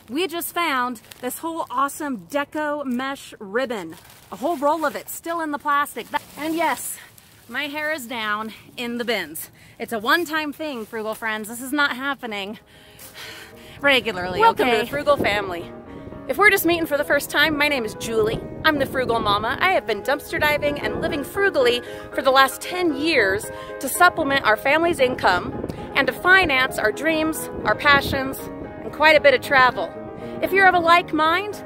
we just found this whole awesome deco mesh ribbon. A whole roll of it still in the plastic. And yes, my hair is down in the bins. It's a one-time thing, Frugal friends. This is not happening regularly. Welcome to the Frugal family. If we're just meeting for the first time, my name is Julie. I'm the Frugal Mama. I have been dumpster diving and living frugally for the last 10 years to supplement our family's income and to finance our dreams, our passions, and quite a bit of travel. If you're of a like mind,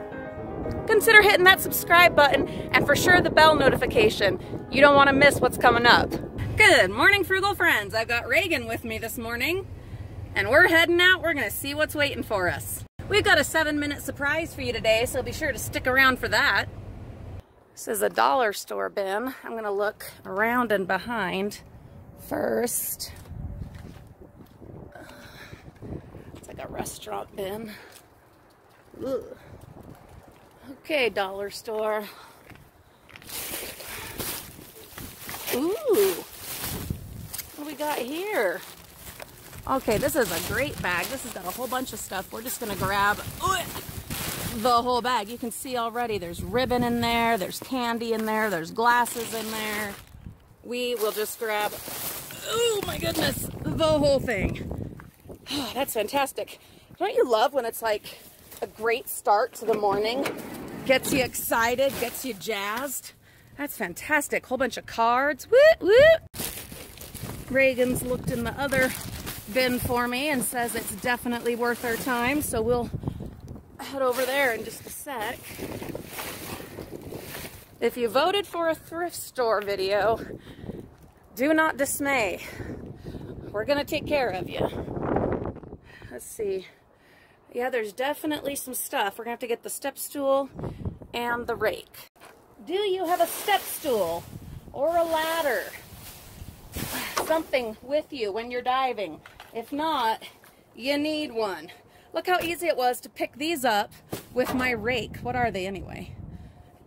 consider hitting that subscribe button and for sure the bell notification. You don't want to miss what's coming up. Good morning, Frugal friends. I've got Reagan with me this morning and we're heading out. We're gonna see what's waiting for us. We've got a 7-minute surprise for you today, so be sure to stick around for that. This is a dollar store bin. I'm gonna look around and behind first. It's like a restaurant bin. Ugh. Okay, dollar store. Ooh, what do we got here? Okay, this is a great bag. This has got a whole bunch of stuff. We're just gonna grab the whole bag. You can see already there's ribbon in there, there's candy in there, there's glasses in there. We will just grab, oh my goodness, the whole thing. Oh, that's fantastic. Don't you love when it's like a great start to the morning? Gets you excited, gets you jazzed. That's fantastic. Whole bunch of cards. Woo, woo. Reagan's looked in the other bin for me and says it's definitely worth our time, so we'll head over there in just a sec. If you voted for a thrift store video, do not dismay. We're gonna take care of you. Let's see. Yeah, there's definitely some stuff. We're gonna have to get the step stool and the rake. Do you have a step stool or a ladder? Something with you when you're diving. If not, you need one. Look how easy it was to pick these up with my rake. What are they anyway?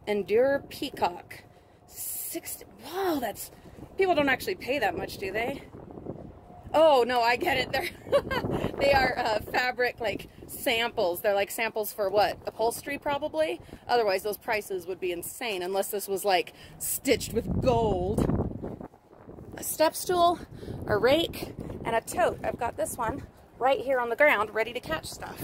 Endure Peacock. 60. Wow, that's, people don't actually pay that much, do they? Oh no, I get it. They are fabric like samples. They're like samples for what? Upholstery probably? Otherwise those prices would be insane unless this was like stitched with gold. A step stool, a rake, and a tote. I've got this one right here on the ground ready to catch stuff.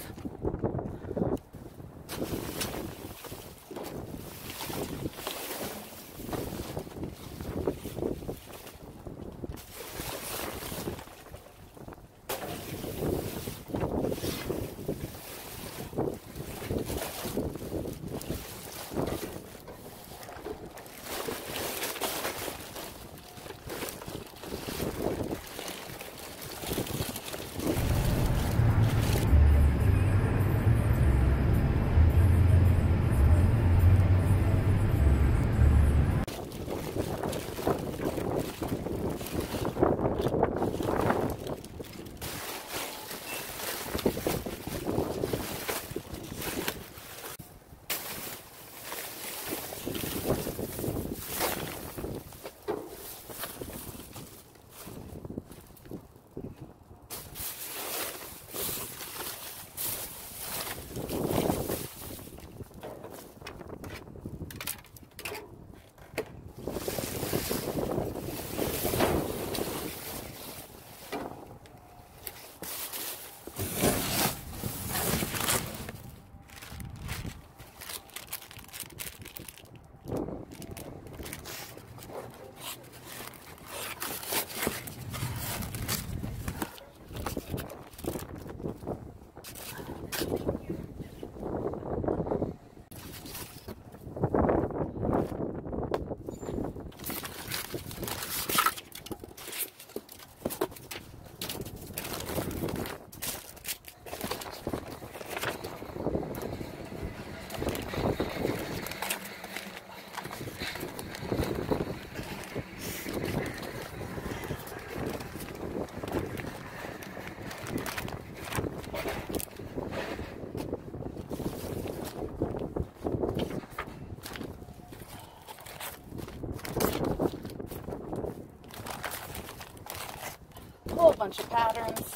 whole bunch of patterns.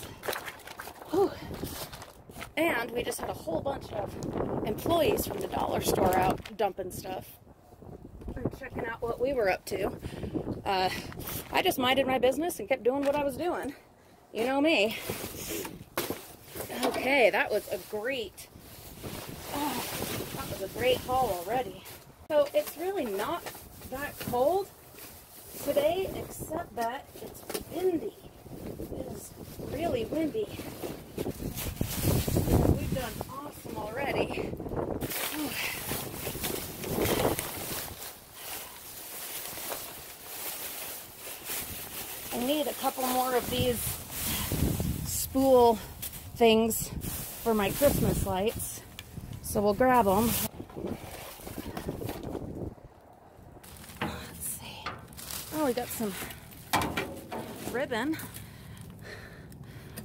Whew. And we just had a whole bunch of employees from the dollar store out dumping stuff and checking out what we were up to. I just minded my business and kept doing what I was doing. You know me. Okay, that was a great haul already. So it's really not that cold today, except that it's windy. It is really windy. We've done awesome already. I need a couple more of these spool things for my Christmas lights, so we'll grab them. Let's see. Oh, we got some ribbon.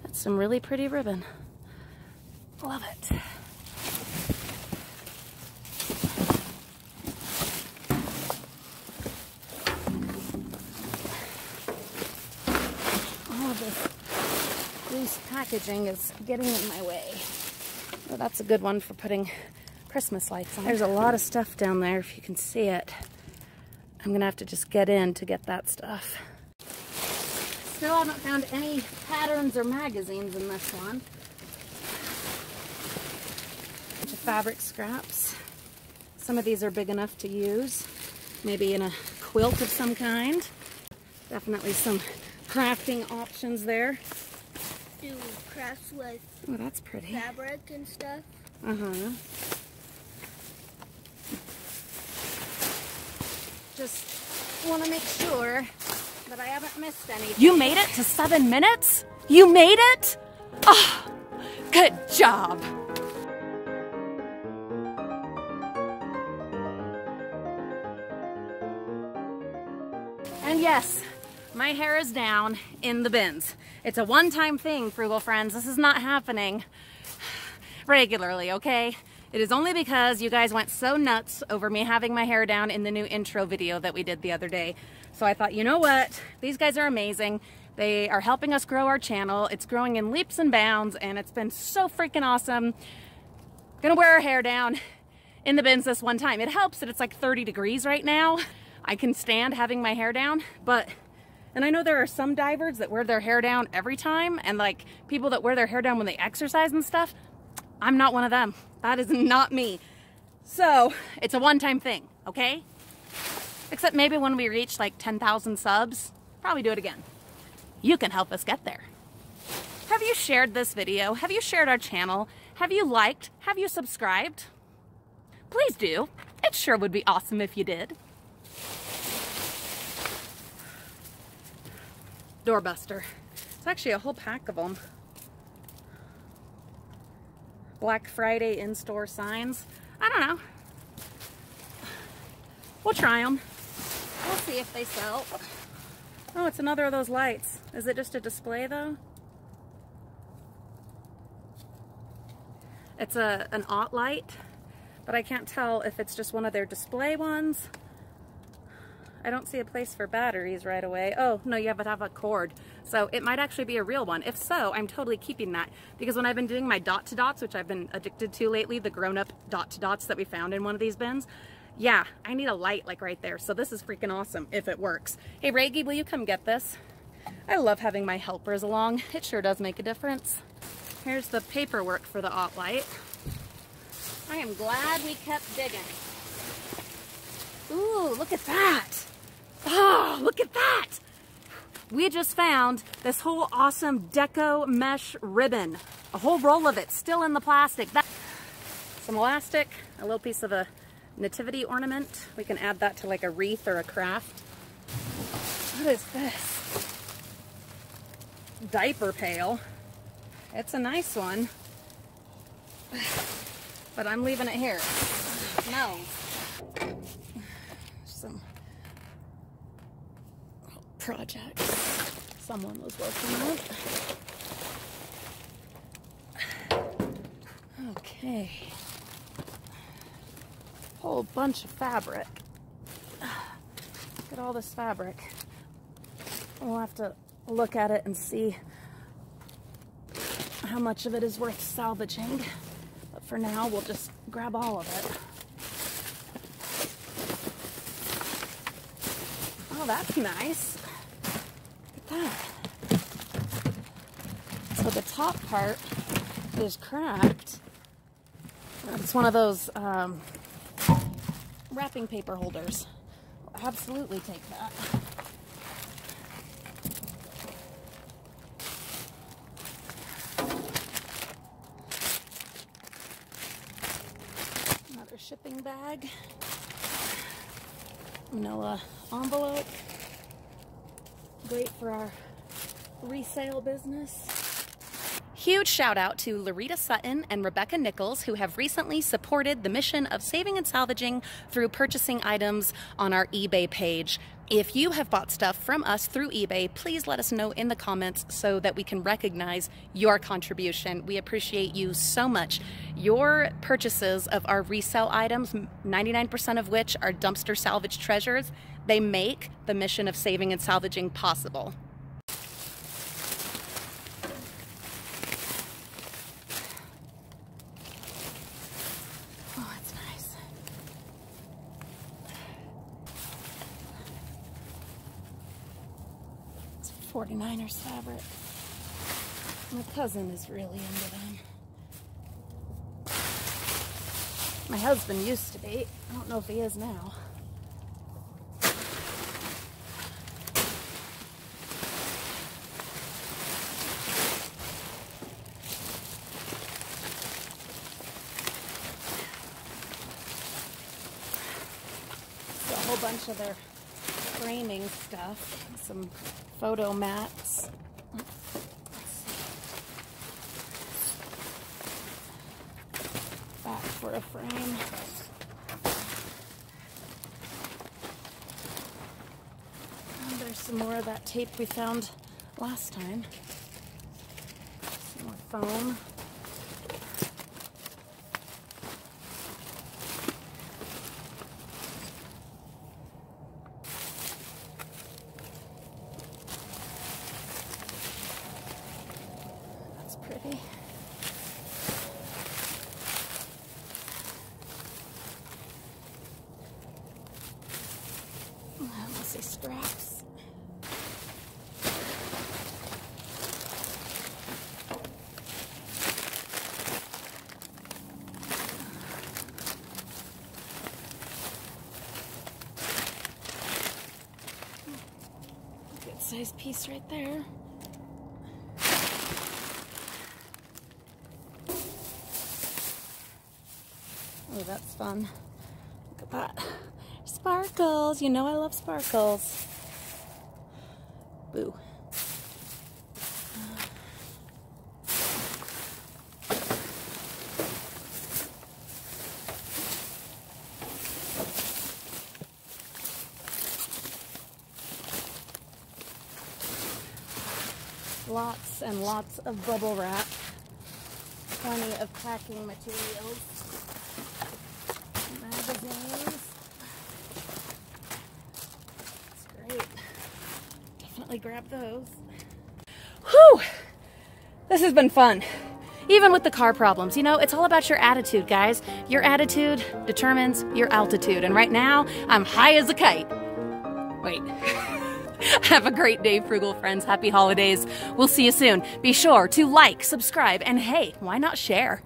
That's some really pretty ribbon. Love it. All of this loose packaging is getting in my way. Well, that's a good one for putting Christmas lights on. There's a lot of stuff down there, if you can see it. I'm gonna have to just get in to get that stuff. Still haven't found any patterns or magazines in this one. Bunch of fabric scraps. Some of these are big enough to use, maybe in a quilt of some kind. Definitely some crafting options there. Do crafts with that's pretty. Fabric and stuff. Just want to make sure that I haven't missed anything. You made it to 7 minutes? You made it? Oh, good job. And yes, my hair is down in the bins. It's a one-time thing, Frugal friends. This is not happening regularly, okay? It is only because you guys went so nuts over me having my hair down in the new intro video that we did the other day. So I thought, you know what? These guys are amazing. They are helping us grow our channel. It's growing in leaps and bounds, and it's been so freaking awesome. Gonna wear our hair down in the bins this one time. It helps that it's like 30 degrees right now. I can stand having my hair down, and I know there are some divers that wear their hair down every time, and like people that wear their hair down when they exercise and stuff. I'm not one of them. That is not me. So it's a one-time thing, okay? Except maybe when we reach like 10,000 subs, probably do it again. You can help us get there. Have you shared this video? Have you shared our channel? Have you liked? Have you subscribed? Please do. It sure would be awesome if you did. Doorbuster. It's actually a whole pack of them. Black Friday in-store signs. I don't know. We'll try them. We'll see if they sell. Oh, it's another of those lights. Is it just a display though? It's an aught light, but I can't tell if it's just one of their display ones. I don't see a place for batteries right away. Oh, no, you have to have a cord. So it might actually be a real one. If so, I'm totally keeping that. Because when I've been doing my dot-to-dots, which I've been addicted to lately, the grown-up dot-to-dots that we found in one of these bins, yeah, I need a light like right there. So this is freaking awesome if it works. Hey, Reagan, will you come get this? I love having my helpers along. It sure does make a difference. Here's the paperwork for the aught light. I am glad we kept digging. Ooh, look at that. Oh, look at that. We just found this whole awesome deco mesh ribbon. A whole roll of it still in the plastic. Some elastic, a little piece of a nativity ornament. We can add that to like a wreath or a craft. What is this? Diaper pail. It's a nice one. But I'm leaving it here. No. Some projects someone was working on. Okay. Whole bunch of fabric. Look at all this fabric. We'll have to look at it and see how much of it is worth salvaging, but for now we'll just grab all of it. Oh, that's nice. Look at that. So the top part is cracked. It's one of those wrapping paper holders. I'll absolutely take that. Another shipping bag. Manila envelope. Great for our resale business. Huge shout out to Larita Sutton and Rebecca Nichols, who have recently supported the mission of saving and salvaging through purchasing items on our eBay page. If you have bought stuff from us through eBay, please let us know in the comments so that we can recognize your contribution. We appreciate you so much. Your purchases of our resale items, 99% of which are dumpster salvage treasures, they make the mission of saving and salvaging possible. It's 49ers fabric. My cousin is really into them. My husband used to be. I don't know if he is now. A whole bunch of their framing stuff, some photo mats. Back for a frame. And there's some more of that tape we found last time. Some more foam. Pretty. Mostly scraps. Good sized piece right there. Oh, that's fun. Look at that. Sparkles. You know I love sparkles. Boo. Lots and lots of bubble wrap. Plenty of packing materials. Magazines. That's great. Definitely grab those. Whew! This has been fun. Even with the car problems, you know, it's all about your attitude, guys. Your attitude determines your altitude. And right now, I'm high as a kite. Wait. Have a great day, Frugal friends. Happy holidays. We'll see you soon. Be sure to like, subscribe, and hey, why not share?